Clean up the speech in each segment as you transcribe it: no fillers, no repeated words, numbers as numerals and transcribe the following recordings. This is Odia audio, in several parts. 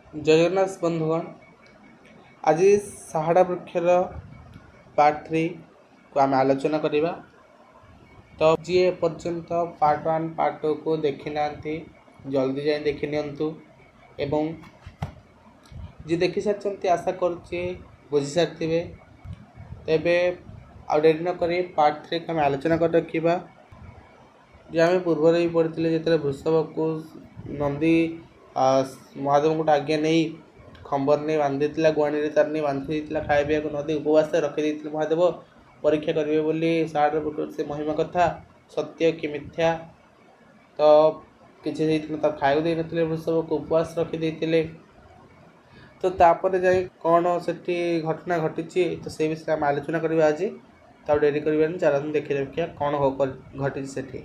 जय जगन्नाथ बंधुगण। आज साहाड़ा वृक्षर पार्ट 3 को आम आलोचना करवा। तो जी एपर्यंत पार्ट 1 पार्ट 2 को देखी ना जल्दी जाए देखी नियंतु एवं जी देखी सारी आशा करुच्चे बुझी सारी तेबे आ डेरी न करी पार्ट 3 को आम आलोचना कर रखा। जे आम पूर्व भी पढ़ी जो वृषभ को नंदी महादेव को आज्ञा नहीं खंबर नहीं बांधी गुआणी तार नहीं बांधी खाया को नदी उपवास रखी महादेव परीक्षा करेंगे बोली साड़ से महिमा कथा सत्य कि मिथ्या तो किसी खाया दे ना वृषभ को उपवास रखी तो तापर जाए कौन से घटना घटी तो से विषय आम आलोचना करवा आज। तो डेरी कर चलते देखी रखा कौन घटी से। तो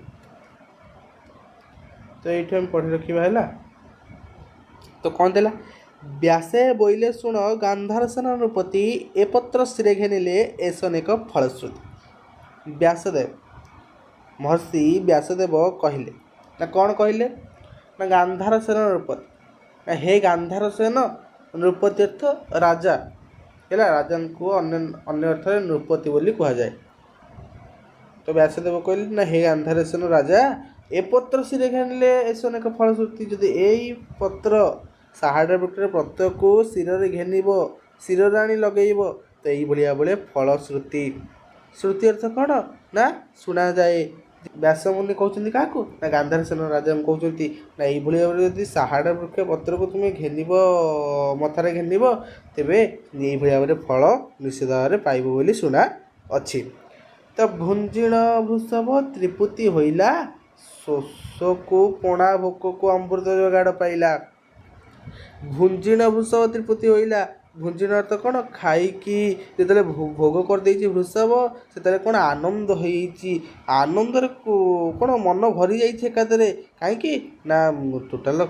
ये आम पढ़ी रखा है तो कौन देला व्यासे बोइले शुण गांधारसेन नृपति ए पत्र शिरे घेनिले एसन एक फलश्रुति। व्यासदेव महर्षि व्यासदेव कहले ना कौन कहले ना गांधारसेन नृपति ना हे गांधारसेन नृपति अर्थ राजा है राजा को अन्य अर्थ नृपति बोली कह जाए। तो व्यासदेव कहले ना हे गांधारसेन राजा ए पत्र शिरे घेनिले एसन एक फलश्रुति। जदि यही पत्र साहाड़ा वृक्ष प्रत्येक को शिर घेनिब शिर आनी लगेब तो यही भाया फलश्रुति। श्रुति अर्थ कौन ना शुणा जाए। व्यास मुनि कहते क्या ना गांधारसेन राजा कहते ना ये भाई जब साहाड़ा वृक्ष पत्र को तुम्हें घेनिब मथार घेनिब तेरे ये भाया फल निश्चित भाव पाइब बोली शुणा अच्छी। तो भुंजिण वृषभ त्रिपुति होइला शोष को पणा भोक को अमृत जोगाड़ पाइला। भुंजिण वृषभ त्रिपुति होइला भुंजिण अर्थ कौन खाईकी जो भोग कर वृषभ से कौन आनंद होती आनंद कौन मन भरी जाइए एकादरे कहीं ना टोटाल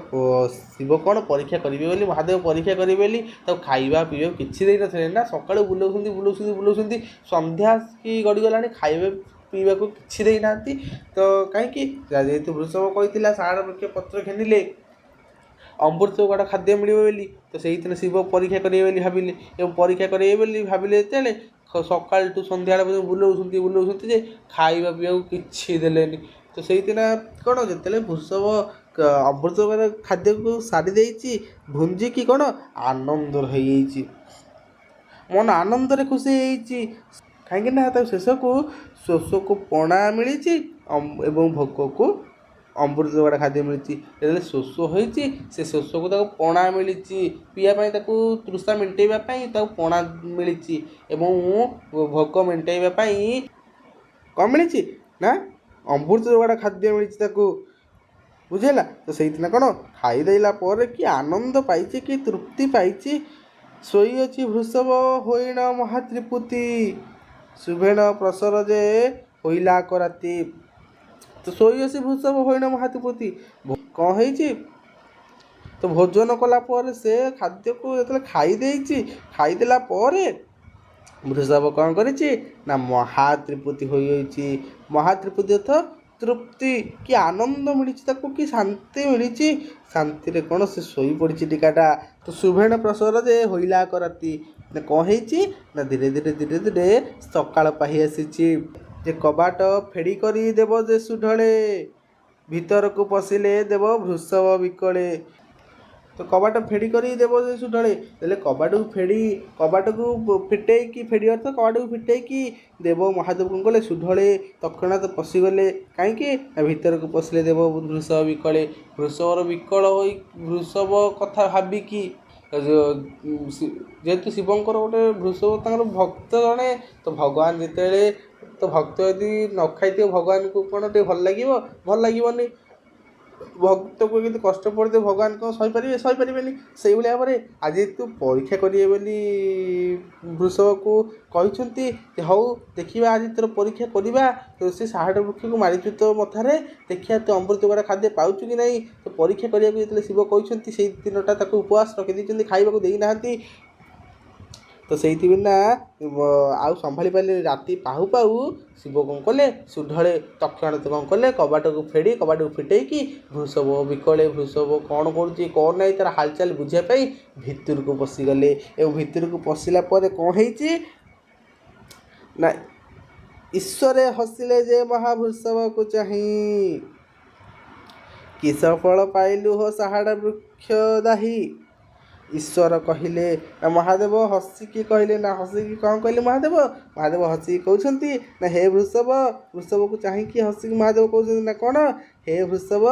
शिव कौन परीक्षा करेंगे बोली महादेव परीक्षा करेंगे बोली तो खाइबा पीवा किसी ना ना सका बुलाऊँ संध्या कि गड़गला खाइबा पीवा किसी देना तो कहीं जेहेतु वृषभ कही साहाड़ा वृक्ष पत्र घेनिले अमृत गोटा खाद्य मिले बोली तो से शिव परीक्षा करेंगे भाविले और परीक्षा करेंगे भाविले जो सका सन्ध्या बुलाऊँ जे खाइबा पीवा किसी देले तो से कौन जो वृषभ अमृत खाद्य को सारी दे भुंजी की कौन आनंद हो मन आनंद खुशी होती कहीं शेष को शोष को पणा मिली भोक को अमृत गोटा खाद्य मिली जो शोष होती से शोष को पणा मिली पीवाई तृषा मेटाइवाई पणा मिली भोक मेटाइवाई कौन मिली ना अमृत गोटा खाद्य मिली बुझेगा। तो से कौन खाईदेला कि आनंद पाई कि तृप्ति पाई सोई अच्छी वृषभ होइण महात्रिपुति शुभेण प्रसर जे होइला कराती। तो सोई अच्छी वृषभ होइण महात्रिपुति कौन है तो भोजन कलापर से खाद्य को जो खाईदेला वृषभ कौन करी ना महात्रिपुति होइछि। महात्रिपुति अर्थ तृप्ति कि आनंद मिली कि शांति मिली शांति कौन से शोई पड़ी टीकाटा। तो शुभेण प्रसर जे होइला कराती कौन है धीरे धीरे धीरे धीरे सकाळ पाही आसी जे कबाट फेड़ी करी देव जे सुढळे भीतर को पशिले देव वृषभ विकले। तो कबाट फेड़ी करी देव जे सुढळे तेले कबाट को फिटेकी फेड़ी अर्थ कबाट को फिटेकी देव महादेव कौन कले सुढळे तत्क्षणात पशिगले कहीं भीतर को पशिले देव वृषभ विकले। वृषभर विकल हो वृषभ कथा भाविकी जेहेतु शिवंकर गोटे वृषभ भक्त जड़े तो भगवान जिते तो भक्त यदि न खाई भगवान को कौन टे भल लगे भक्त को कि कष्ट पड़े भगवान कौन सहीपारे से भाव में आज तू परीक्षा करेंगे बोली वृषभ को कहते हऊ देखा आज तोर परीक्षा करवा तो से साहाड़ा वृक्ष को मारिचु तो मथारे देखिए तू अमृत गोटा खाद्य पाचु कि नहीं तो परीक्षा करने जो शिव कहते से दिन उपवास रखी खाइबा देना ତ ସେଇଥି ବିନା ଆଉ ସମ୍ଭାଳି ପାରିଲେ ରାତି ପାହୁ ପାହୁ ଶିବ କ'ଣ କଲେ ସୁଢ଼ଳେ ତକ୍ଷଣାତ କ'ଣ କଲେ କବାଟକୁ ଫିଟେଇକି ବୃଷଭ ବିକଳେ ବୃଷଭ କ'ଣ କରୁଛି କ'ଣ ନାହିଁ ତା'ର ହାଲଚାଲ ବୁଝିବା ପାଇଁ ଭିତରକୁ ପଶିଗଲେ। ଏବଂ ଭିତରକୁ ପଶିଲା ପରେ କ'ଣ ହେଇଛି ନା ଈଶ୍ୱରେ ହସିଲେ ଯେ ମହାବୃଷଭକୁ ଚାହିଁ, କିସ ଫଳ ପାଇଲୁ ହୋ ସାହାଡ଼ା ବୃକ୍ଷ ଦାହି। ଈଶ୍ୱର କହିଲେ ନା ମହାଦେବ ହସିକି କହିଲେ ନା ହସିକି କ'ଣ କହିଲେ ମହାଦେବ ହସିକି କହୁଛନ୍ତି ନା ହେ ବୃଷଭକୁ ଚାହିଁକି ହସିକି ମହାଦେବ କହୁଛନ୍ତି ନା କ'ଣ ହେ ବୃଷଭ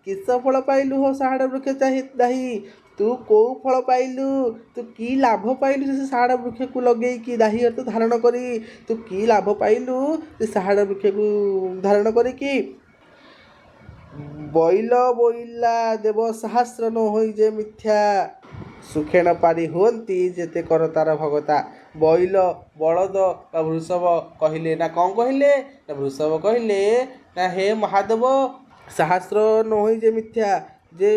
କିସ ଫଳ ପାଇଲୁ ହୋ ସାହାଡ଼ା ବୃକ୍ଷ ଦାହି। ତୁ କେଉଁ ଫଳ ପାଇଲୁ, ତୁ କି ଲାଭ ପାଇଲୁ ସେ ସାହାଡ଼ା ବୃକ୍ଷକୁ ଲଗେଇକି ଦାହି ଅର୍ଥ ଧାରଣ କରି, ତୁ କି ଲାଭ ପାଇଲୁ ସେ ସାହାଡ଼ା ବୃକ୍ଷକୁ ଧାରଣ କରିକି। ବୋଇଲା ଦେବ ସହସ୍ର ନ ହୋଇ ଯେ ମିଥ୍ୟା, ସୁଖେଣ ପାରି ହୁଅନ୍ତି ଯେତେ କର ତାର ଭଗତା। ବଳଦ ବା ବୃଷଭ କହିଲେ ନା କ'ଣ କହିଲେ ନା ବୃଷଭ କହିଲେ ନା ହେ ମହାଦେବ ସହସ୍ର ନ ହୋଇ ଯେ ମିଥ୍ୟା, ଯେ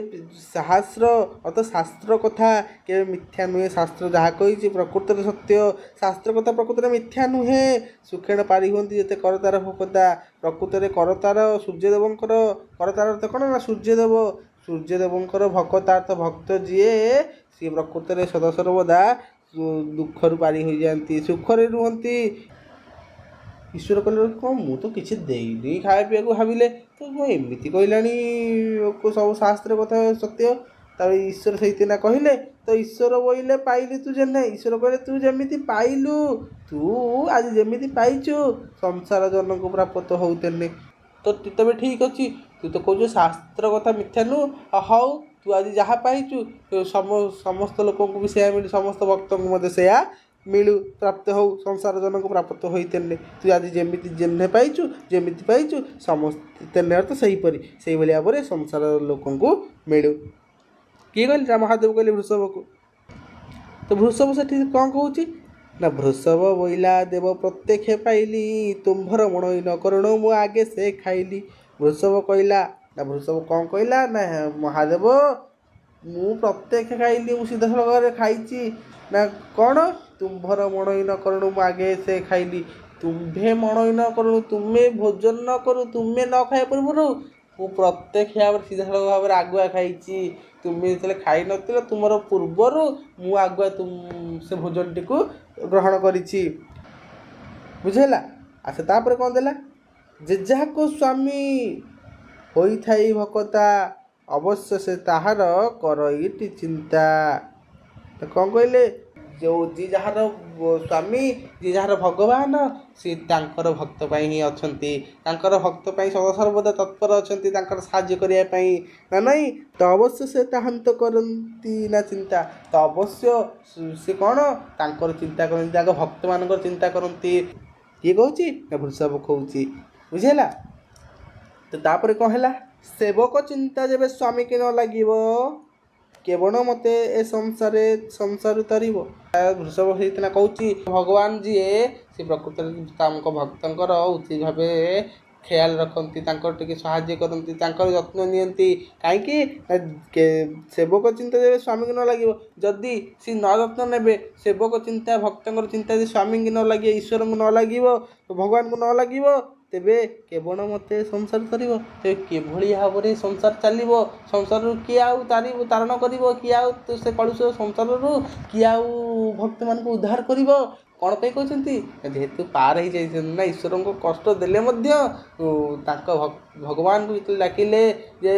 ସହସ୍ର ଅର୍ଥ ଶାସ୍ତ୍ର କଥା କେବେ ମିଥ୍ୟା ନୁହେଁ। ଶାସ୍ତ୍ର ଯାହା କହିଛି ପ୍ରକୃତରେ ସତ୍ୟ, ଶାସ୍ତ୍ର କଥା ପ୍ରକୃତରେ ମିଥ୍ୟା ନୁହେଁ। ସୁଖେଣ ପାରି ହୁଅନ୍ତି ଯେତେ କରତାର ଭୋକତା, ପ୍ରକୃତରେ କରତାର ସୂର୍ଯ୍ୟଦେବଙ୍କର, କରତାର ଅର୍ଥ କ'ଣ ନା ସୂର୍ଯ୍ୟଦେବଙ୍କର ଭକ୍ତ ଅର୍ଥ ଭକ୍ତ ଯିଏ ସିଏ ପ୍ରକୃତରେ ସଦାସର୍ବଦା ଦୁଃଖରୁ ପାରି ହୋଇଯାଆନ୍ତି, ସୁଖରେ ରୁହନ୍ତି। ଈଶ୍ୱର କହିଲେ କ'ଣ ମୁଁ ତ କିଛି ଦେଇନି ଖାଇବା ପିଇବାକୁ ଭାବିଲେ ତ ଏମିତି କହିଲାଣି ସବୁ ଶାସ୍ତ୍ର କଥା ସତ୍ୟ। ତାପରେ ଈଶ୍ୱର ସେଇଥିନା କହିଲେ ତ ଈଶ୍ୱର ବୋଇଲେ ପାଇଲି ତୁ ଯେନେ, ଈଶ୍ୱର କହିଲେ ତୁ ଯେମିତି ପାଇଲୁ, ତୁ ଆଜି ଯେମିତି ପାଇଛୁ ସଂସାର ଜନକୁ ପ୍ରାପ୍ତ ହଉ ତେନେ। ତ ତେବେ ଠିକ୍ ଅଛି, ତୁ ତ କହୁଛୁ ଶାସ୍ତ୍ର କଥା ମିଥ୍ୟା ନୁହଁ, ହଉ ତୁ ଆଜି ଯାହା ପାଇଛୁ ସମସ୍ତ ଲୋକଙ୍କୁ ବି ସେୟା ମିଳୁ, ସମସ୍ତ ଭକ୍ତଙ୍କୁ ମଧ୍ୟ ସେୟା ମିଳୁ, ପ୍ରାପ୍ତ ହଉ ସଂସାର ଜନକୁ ପ୍ରାପ୍ତ ହୋଇ ତେନେ। ତୁ ଆଜି ଯେମିତି ଯେମିତି ପାଇଛୁ ସମସ୍ତେ ତେନେ ଅର୍ଥ ସେଇଭଳି ଭାବରେ ସଂସାର ଲୋକଙ୍କୁ ମିଳୁ। କିଏ କହିଲେ ନା ମହାଦେବ କହିଲେ ବୃଷଭକୁ। ତ ବୃଷଭ ସେଠି କ'ଣ କହୁଛି ନା ବୃଷଭ ବୋଇଲା ଦେବ ପ୍ରତ୍ୟକ୍ଷ ପାଇଲି, ତୁମ୍ଭର ମଣଇ ନ କରୁଣ ମୁଁ ଆଗେ ସେ ଖାଇଲି। ବୃଷଭ କହିଲା ନା ବୃଷଭ କ'ଣ କହିଲା ନା ମହାଦେବ ମୁଁ ପ୍ରତ୍ୟକ୍ଷ ଖାଇଲି, ମୁଁ ସିଧାସଳଖ ଭାବରେ ଖାଇଛି ନା କ'ଣ ତୁମ୍ଭର ମଣଇ ନ କରୁଣୁ ମୁଁ ଆଗେ ସେ ଖାଇଲି। ତୁମ୍ଭେ ମଣଇ ନ କରୁଣୁ, ତୁମେ ଭୋଜନ ନ କରୁ, ତୁମେ ନ ଖାଇବା ପୂର୍ବରୁ ମୁଁ ପ୍ରତ୍ୟକ୍ଷ ଭାବରେ ସିଧାସଳଖ ଭାବରେ ଆଗୁଆ ଖାଇଛି। ତୁମେ ଯେତେବେଳେ ଖାଇନଥିଲ ତୁମର ପୂର୍ବରୁ ମୁଁ ଆଗୁଆ ସେ ଭୋଜନଟିକୁ ଗ୍ରହଣ କରିଛି, ବୁଝିହେଲା। ଆଚ୍ଛା ତାପରେ କ'ଣ ଦେଲା, ଯେ ଯାହାକୁ ସ୍ୱାମୀ ହୋଇଥାଇ ଭକତା ଅବଶ୍ୟ ସେ ତାହାର କରଇଟି ଚିନ୍ତା। ତ କ'ଣ କହିଲେ ଯିଏ ଯାହାର ସ୍ୱାମୀ, ଯିଏ ଯାହାର ଭଗବାନ, ସେ ତାଙ୍କର ଭକ୍ତ ପାଇଁ ହିଁ ଅଛନ୍ତି, ତାଙ୍କର ଭକ୍ତ ପାଇଁ ସଦାସର୍ବଦା ତତ୍ପର ଅଛନ୍ତି, ତାଙ୍କର ସାହାଯ୍ୟ କରିବା ପାଇଁ ନା ନାହିଁ। ତ ଅବଶ୍ୟ ସେ ତାହାନ୍ତ କରନ୍ତି ନା ଚିନ୍ତା, ତ ଅବଶ୍ୟ ସେ କ'ଣ ତାଙ୍କର ଚିନ୍ତା କରନ୍ତି, ତାଙ୍କ ଭକ୍ତମାନଙ୍କର ଚିନ୍ତା କରନ୍ତି। କିଏ କହୁଛି ନା ବୃଷଭ କହୁଛି, ବୁଝିହେଲା। ତ ତାପରେ କ'ଣ ହେଲା, ସେବକ ଚିନ୍ତା ଯେବେ ସ୍ୱାମୀକି ନ ଲାଗିବ କେବଳ ମୋତେ ଏ ସଂସାରୁ ତରିବ। ବୃଷଭ ସେଇଥିନା କହୁଛି ଭଗବାନ ଯିଏ ସେ ପ୍ରକୃତରେ ତାଙ୍କ ଭକ୍ତଙ୍କର ଉଚିତ ଭାବେ ଖ୍ୟାଲ ରଖନ୍ତି, ତାଙ୍କର ଟିକେ ସାହାଯ୍ୟ କରନ୍ତି, ତାଙ୍କର ଯତ୍ନ ନିଅନ୍ତି। କାହିଁକି ନା ସେବକ ଚିନ୍ତା ଯେବେ ସ୍ୱାମୀକି ନ ଲାଗିବ, ଯଦି ସେ ନ ଯତ୍ନ ନେବେ, ସେବକ ଚିନ୍ତା ଭକ୍ତଙ୍କର ଚିନ୍ତା ଯଦି ସ୍ୱାମୀକି ନ ଲାଗିବ, ଈଶ୍ୱରଙ୍କୁ ନ ଲାଗିବ, ଭଗବାନଙ୍କୁ ନ ଲାଗିବ, ତେବେ କେବଳ ମୋତେ ସଂସାର ତରିବ। ତେବେ କିଭଳି ଭାବରେ ସଂସାର ଚାଲିବ, ସଂସାରରୁ କିଏ ଆଉ ତାରଣ କରିବ, କିଏ ଆଉ ସେ କଳୁଷ ସଂସାରରୁ କିଏ ଆଉ ଭକ୍ତମାନଙ୍କୁ ଉଦ୍ଧାର କରିବ। କ'ଣ ପାଇଁ କହିଛନ୍ତି, ଯେହେତୁ ପାର ହେଇଯାଇଛନ୍ତି ନା, ଈଶ୍ୱରଙ୍କୁ କଷ୍ଟ ଦେଲେ ମଧ୍ୟ ତାଙ୍କ ଭଗବାନଙ୍କୁ ଯେତେବେଳେ ଡାକିଲେ ଯେ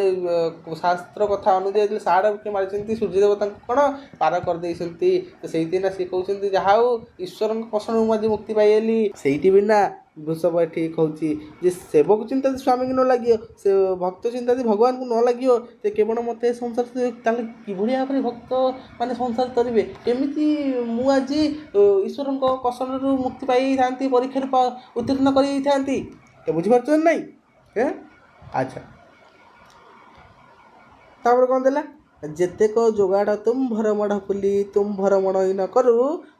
ଶାସ୍ତ୍ର କଥା ଅନୁଯାୟୀ ଯେତେବେଳେ ସାହାଡ଼ା ବୃକ୍ଷ ମାରିଛନ୍ତି, ସୂର୍ଯ୍ୟଦେବତାଙ୍କୁ କ'ଣ ପାର କରିଦେଇଛନ୍ତି। ତ ସେଇଥିପାଇଁ ସେ କହୁଛନ୍ତି ଯାହା ହଉ ଈଶ୍ୱରଙ୍କ କଷଣରୁ ମୁଁ ଆଜି ମୁକ୍ତି ପାଇଗଲି। ସେଇଠି ବିନା ବୃଷଭ ଏଠି କହୁଛି ଯେ ସେବକ ଚିନ୍ତା ଯଦି ସ୍ୱାମୀକି ନ ଲାଗିବ, ସେ ଭକ୍ତ ଚିନ୍ତା ଯଦି ଭଗବାନଙ୍କୁ ନ ଲାଗିବ, ସେ କେବଳ ମୋତେ ସଂସାର, ତାହେଲେ କିଭଳି ଭାବରେ ଭକ୍ତ ମାନେ ସଂସାର କରିବେ, କେମିତି ମୁଁ ଆଜି ଈଶ୍ୱରଙ୍କ କଷଣରୁ ମୁକ୍ତି ପାଇଥାନ୍ତି, ପରୀକ୍ଷାରୁ ଉତ୍ତୀର୍ଣ୍ଣ କରିଥାନ୍ତି। ବୁଝିପାରୁଛନ୍ତି ନାହିଁ? ଆଚ୍ଛା ତାପରେ କ'ଣ ଦେଲା, ଯେତେକ ଯୋଗାଡ଼ ତୁମ୍ଭର ମଢ଼ ଫୁଲି, ତୁମ୍ଭର ମଣଇ ନ କରୁ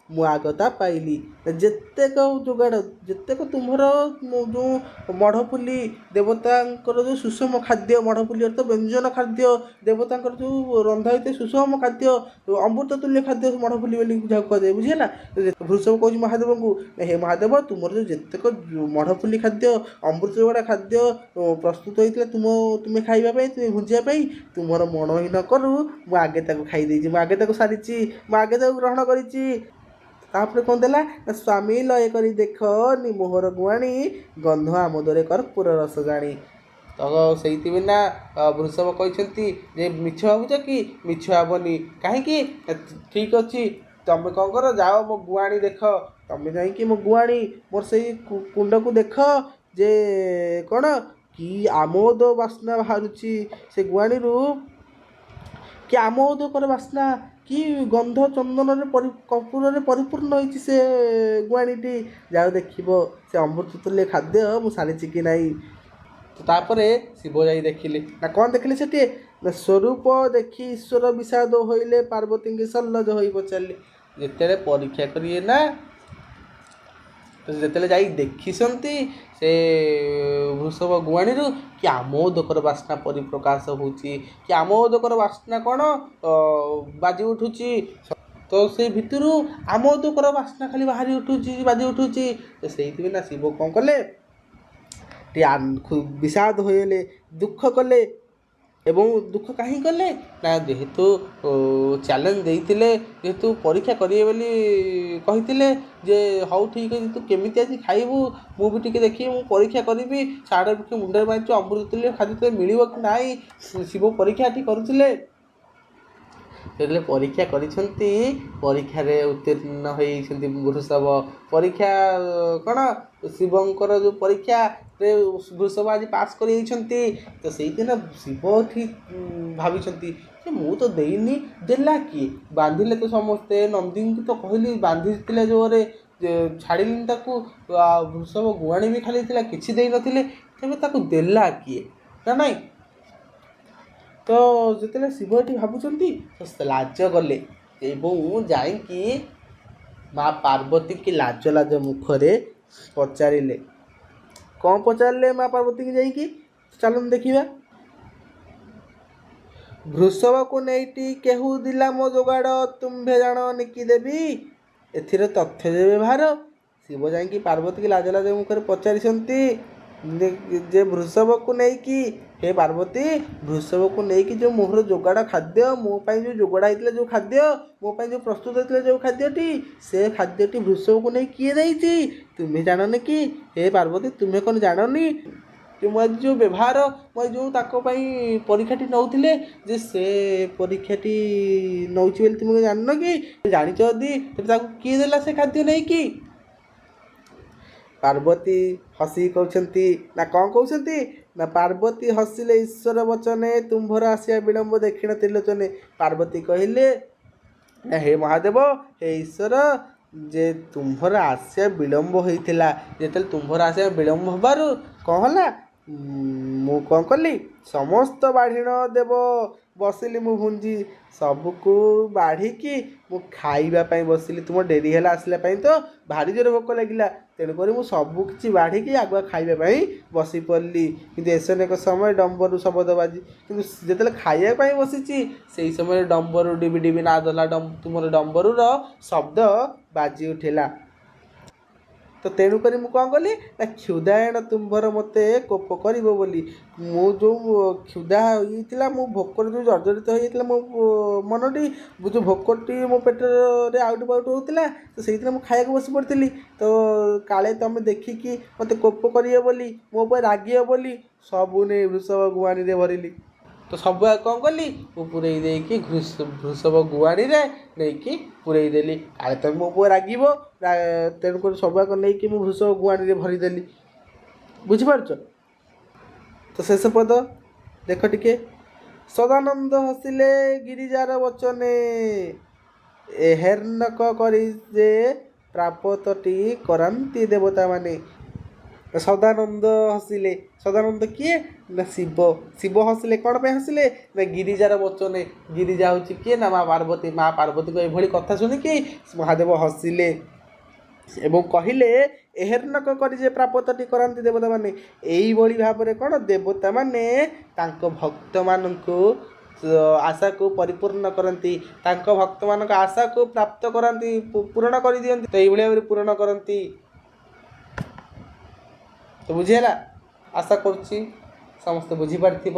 ମୁଁ ଆଗତା ପାଇଲି। ଯେତେକ ଯୋଗାଡ଼, ଯେତେକ ତୁମ୍ଭର ଯେଉଁ ମଢ଼ଫୁଲି ଦେବତାଙ୍କର ଯେଉଁ ସୁଷମ ଖାଦ୍ୟ, ମଢ଼ଫୁଲି ଅର୍ଥ ବ୍ୟଞ୍ଜନ ଖାଦ୍ୟ, ଦେବତାଙ୍କର ଯେଉଁ ରନ୍ଧା ହୋଇଥାଏ ସୁଷମ ଖାଦ୍ୟ, ଅମୃତ ତୁଲ୍ୟ ଖାଦ୍ୟ ମଢ଼ଫୁଲି ବୋଲି ଯାହାକୁ କୁହାଯାଏ, ବୁଝିହେଲା। ବୃଷଭ କହୁଛି ମହାଦେବଙ୍କୁ, ହେ ମହାଦେବ, ତୁମର ଯେଉଁ ଯେତେକ ମଢ଼ଫୁଲି ଖାଦ୍ୟ, ଅମୃତ ଯୋଗାଡ଼ ଖାଦ୍ୟ ପ୍ରସ୍ତୁତ ହୋଇଥିଲା ତୁମେ ଖାଇବା ପାଇଁ, ତୁମେ ଭୁଞ୍ଜିବା ପାଇଁ, ତୁମର ମନ ହିଁ ନ କରୁ ମୁଁ ଆଗେ ତାକୁ ଖାଇ ଦେଇଛି, ମୁଁ ଆଗେ ତାକୁ ସାରିଛି, ମୁଁ ଆଗେ ତାକୁ ଗ୍ରହଣ କରିଛି। ତାପରେ କ'ଣ ଦେଲା ନା, ସ୍ୱାମୀ ଲୟ କରି ଦେଖ ନିମୋହର ଗୁଆଣୀ, ଗନ୍ଧ ଆମୋଦରେ କର୍ପୂର ରସ ଜାଣି। ତ ସେଇଥିପାଇଁ ନା ବୃଷଭ କହିଛନ୍ତି ଯେ ମିଛ ଭାବୁଛ କି? ମିଛ ଭାବନି। କାହିଁକି? ଠିକ୍ ଅଛି, ତମେ କ'ଣ କର, ଯାଅ ମୋ ଗୁଆଣୀ ଦେଖ। ତମେ ଯାଇକି ମୋ ଗୁଆଣୀ, ମୋର ସେଇ କୁଣ୍ଡକୁ ଦେଖ ଯେ କ'ଣ କି ଆମୋଦ ବାସ୍ନା ବାହାରୁଛି ସେ ଗୁଆଣୀରୁ, କି ଆମୋଦକର ବାସ୍ନା, କି ଗନ୍ଧ ଚନ୍ଦନରେ କର୍ପୂରରେ ପରିପୂର୍ଣ୍ଣ ହୋଇଛି ସେ ଗୁଆଣୀଟି। ଯାଉ ଦେଖିବ ସେ ଅମୃତ ତୁଲ୍ୟ ଖାଦ୍ୟ ମୁଁ ସାରିଛି କି ନାହିଁ। ତାପରେ ଶିବ ଯାଇ ଦେଖିଲେ ନା କ'ଣ ଦେଖିଲେ ସେଠି ନା, ସ୍ୱରୂପ ଦେଖି ଈଶ୍ୱର ବିଷାଦ ହୋଇଲେ, ପାର୍ବତୀଙ୍କି ସଲ୍ଲଜ ହୋଇ ପଚାରିଲେ। ଯେତେବେଳେ ପରୀକ୍ଷା କରିବେ ନା, ଯେତେବେଳେ ଯାଇ ଦେଖିଛନ୍ତି ସେ ବୃଷଭ ଗୁଆଣୀରୁ କି ଆମୋଦକର ବାସ୍ନା ପରିପ୍ରକାଶ ହେଉଛି, କି ଆମୋଦକର ବାସ୍ନା କ'ଣ ବାଜି ଉଠୁଛି, ତ ସେଇ ଭିତରୁ ଆମୋଦକର ବାସ୍ନା ଖାଲି ବାହାରି ଉଠୁଛି, ବାଜି ଉଠୁଛି। ତ ସେଇଥିପାଇଁ ନା ଶିବ କ'ଣ କଲେ, ଟିକେ ବିଷାଦ ହୋଇଗଲେ, ଦୁଃଖ କଲେ। ଏବଂ ଦୁଃଖ କାହିଁ କଲେ ନା, ଯେହେତୁ ଚ୍ୟାଲେଞ୍ଜ ଦେଇଥିଲେ, ଯେହେତୁ ପରୀକ୍ଷା କରିବେ ବୋଲି କହିଥିଲେ ଯେ ହଉ ଠିକ୍ ଅଛି, ତୁ କେମିତି ଆଜି ଖାଇବୁ ମୁଁ ବି ଟିକେ ଦେଖିବି, ମୁଁ ପରୀକ୍ଷା କରିବି, ଷାଢ଼ ବୃକ୍ଷ ମୁଣ୍ଡରେ ମାରିଛୁ, ଅମୃତ ତୁଲ୍ୟ ଖାଦ୍ୟ ମିଳିବ କି ନାହିଁ, ଶିବ ପରୀକ୍ଷା ଏଠି କରୁଥିଲେ। ଯେତେବେଳେ ପରୀକ୍ଷା କରିଛନ୍ତି, ପରୀକ୍ଷାରେ ଉତ୍ତୀର୍ଣ୍ଣ ହୋଇଛନ୍ତି ବୃଷଭ। ପରୀକ୍ଷା କ'ଣ, ଶିବଙ୍କର ଯେଉଁ ପରୀକ୍ଷାରେ ବୃଷଭ ଆଜି ପାସ୍ କରିଯାଇଛନ୍ତି। ତ ସେଇଦିନ ଶିବ ଏଠି ଭାବିଛନ୍ତି ଯେ ମୁଁ ତ ଦେଇନି, ଦେଲା କିଏ? ବାନ୍ଧିଲେ ତ ସମସ୍ତେ, ନନ୍ଦୀଙ୍କୁ ତ କହିଲି ବାନ୍ଧିଥିଲେ ଜୋରରେ, ଛାଡ଼ିଲିନି ତାକୁ। ବୃଷଭ ଗୁଆଣୀ ବି ଖାଲି ଥିଲା, କିଛି ଦେଇନଥିଲେ, ତେବେ ତାକୁ ଦେଲା କିଏ ନା ନାହିଁ? ତ ଯେତେବେଳେ ଶିବ ଏଠି ଭାବୁଛନ୍ତି, ଲାଜ ଗଲେ ଏବଂ ଯାଇକି ମା ପାର୍ବତୀକି ଲାଜ ଲାଜ ମୁଖରେ ପଚାରିଲେ। କ'ଣ ପଚାରିଲେ ମା ପାର୍ବତୀକି ଯାଇକି? ଚାଲନ୍ତୁ ଦେଖିବା। ବୃଷଭକୁ ନେଇଟି କେହୁ ଦିଲା ମୋ ଯୋଗାଡ଼, ତୁମ୍ଭେ ଜାଣ ନିକି ଦେବି, ଏଥିରେ ତଥ୍ୟ ଦେବେ ଭାର। ଶିବ ଯାଇକି ପାର୍ବତୀକି ଲାଜ ଲାଜ ମୁଖରେ ପଚାରିଛନ୍ତି ଯେ ବୃଷଭକୁ ନେଇକି, ହେ ପାର୍ବତୀ, ବୃଷଭକୁ ନେଇକି ଯେଉଁ ମୋହର ଯୋଗାଡ଼ ଖାଦ୍ୟ, ମୋ ପାଇଁ ଯେଉଁ ଯୋଗାଡ଼ ହେଇଥିଲା, ଯେଉଁ ଖାଦ୍ୟ ମୋ ପାଇଁ ଯେଉଁ ପ୍ରସ୍ତୁତ ହେଇଥିଲା, ଯେଉଁ ଖାଦ୍ୟଟି, ସେ ଖାଦ୍ୟଟି ବୃଷଭକୁ ନେଇ କିଏ ଦେଇଛି ତୁମେ ଜାଣନି କି? ହେ ପାର୍ବତୀ, ତୁମେ କ'ଣ ଜାଣନି ଯେ ମୁଁ ଆଜି ଯେଉଁ ବ୍ୟବହାର, ମୁଁ ଆଜି ଯେଉଁ ତାଙ୍କ ପାଇଁ ପରୀକ୍ଷାଟି ନେଉଥିଲେ, ଯେ ସେ ପରୀକ୍ଷାଟି ନେଉଛି ବୋଲି ତୁମେ ଜାଣିନ କି? ଜାଣିଛ ଯଦି ତାକୁ କିଏ ଦେଲା ସେ ଖାଦ୍ୟ ନେଇକି? ପାର୍ବତୀ ହସି କହୁଛନ୍ତି ନା କ'ଣ କହୁଛନ୍ତି ନା, ପାର୍ବତୀ ହସିଲେ ଈଶ୍ୱର ବଚନେ, ତୁମ୍ଭର ଆସିବା ବିଳମ୍ବ ଦେଖିଣ ତ୍ରିଲୋଚନେ। ପାର୍ବତୀ କହିଲେ ହେ ମହାଦେବ, ହେ ଈଶ୍ୱର, ଯେ ତୁମ୍ଭର ଆସିବା ବିଳମ୍ବ ହୋଇଥିଲା। ଯେତେବେଳେ ତୁମ୍ଭର ଆସିବା ବିଳମ୍ବ ହେବାରୁ କ'ଣ ହେଲା, ମୁଁ କ'ଣ କଲି, ସମସ୍ତ ବାଢ଼ିଣ ଦେବ ବସିଲି ମୁଁ ଭୁଞ୍ଜି, ସବୁକୁ ବାଢ଼ିକି ମୁଁ ଖାଇବା ପାଇଁ ବସିଲି। ତୁମ ଡେରି ହେଲା ଆସିଲା ପାଇଁ, ତ ଭାରି ଜୋରେ ଭୋକ ଲାଗିଲା, ତେଣୁକରି ମୁଁ ସବୁ କିଛି ବାଢ଼ିକି ଆଗୁଆ ଖାଇବା ପାଇଁ ବସି ପଡ଼ିଲି। କିନ୍ତୁ ଏସନେକ ସମୟ ଡମ୍ବରୁ ଶବଦ ବାଜି, କିନ୍ତୁ ଯେତେବେଳେ ଖାଇବା ପାଇଁ ବସିଛି ସେଇ ସମୟରେ ଡମ୍ବରୁ ଡିବି ଡିବି ନାଦ ହେଲା, ତୁମର ଡମ୍ବରୁର ଶବ୍ଦ ବାଜି ଉଠିଲା। ତ ତେଣୁକରି ମୁଁ କ'ଣ କଲି ନା, କ୍ଷୁଧାୟଣ ତୁମ୍ଭର ମୋତେ କୋପ କରିବ ବୋଲି, ମୁଁ ଯେଉଁ କ୍ଷୁଧା ହୋଇଥିଲା, ମୁଁ ଭୋକରେ ଯେଉଁ ଜର୍ଜରିତ ହୋଇଯାଇଥିଲା ମୋ ମନଟି, ଯେଉଁ ଭୋକଟି ମୋ ପେଟରେ ଆଉଟୁ ପାଉଟୁ ହେଉଥିଲା, ତ ସେଇଥିରେ ମୁଁ ଖାଇବାକୁ ବସି ପଡ଼ିଥିଲି। ତ କାଳେ ତୁମେ ଦେଖିକି ମୋତେ କୋପ କରିବ ବୋଲି, ମୋ ଉପରେ ରାଗିବ ବୋଲି, ସବୁ ନେଇ ବୃଷଭ ଗୁଆଣୀରେ ଭରିଲି। ତ ସବୁ ଆଉ କ'ଣ କଲି, ମୁଁ ପୂରେଇ ଦେଇକି ବୃଷଭ ଗୁଆଣୀରେ ନେଇକି ପୂରେଇ ଦେଲି, କାଳେ ତୁମେ ମୋ ଉପରେ ରାଗିବ, ତେଣୁକରି ସବୁଆକ ନେଇକି ମୁଁ ବୃଷଭ ଗୁଆଣୀରେ ଭରିଦେଲି। ବୁଝିପାରୁଛ? ତ ଶେଷ ପଦ ଦେଖ ଟିକେ। ସଦାନନ୍ଦ ହସିଲେ ଗିରିଜାର ବଚନେ, ହେର୍ନକ କରି ଯେ ପ୍ରାପତଟି କରାନ୍ତି ଦେବତାମାନେ। ସଦାନନ୍ଦ ହସିଲେ। ସଦାନନ୍ଦ କିଏ ନା ଶିବ। ଶିବ ହସିଲେ କ'ଣ ପାଇଁ ହସିଲେ ନା ଗିରିଜାର ବଚନେ। ଗିରିଜା ହେଉଛି କିଏ ନା ମା ପାର୍ବତୀ। ମା ପାର୍ବତୀଙ୍କ ଏଭଳି କଥା ଶୁଣିକି ମହାଦେବ ହସିଲେ ଏବଂ କହିଲେ ଏହେର୍ନକ କରି ଯେ ପ୍ରାପତଟି କରାନ୍ତି ଦେବତାମାନେ। ଏଇଭଳି ଭାବରେ କ'ଣ ଦେବତାମାନେ ତାଙ୍କ ଭକ୍ତମାନଙ୍କୁ ଆଶାକୁ ପରିପୂର୍ଣ୍ଣ କରନ୍ତି, ତାଙ୍କ ଭକ୍ତମାନଙ୍କ ଆଶାକୁ ପ୍ରାପ୍ତ କରାନ୍ତି, ପୂରଣ କରିଦିଅନ୍ତି। ତ ଏଇଭଳି ଭାବରେ ପୂରଣ କରନ୍ତି। ତ ବୁଝିହେଲା? ଆଶା କରୁଛି ସମସ୍ତେ ବୁଝିପାରିଥିବ।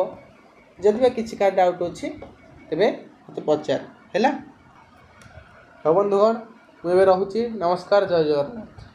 ଯଦି ବା କିଛି କାହା ଡାଉଟ୍ ଅଛି ତେବେ ମୋତେ ପଚାର ହେଲା। ହଉ ବନ୍ଧୁଗଣ, ମୁଁ ଏବେ ରହୁଛି। ନମସ୍କାର, ଜୟ ଜଗନ୍ନାଥ।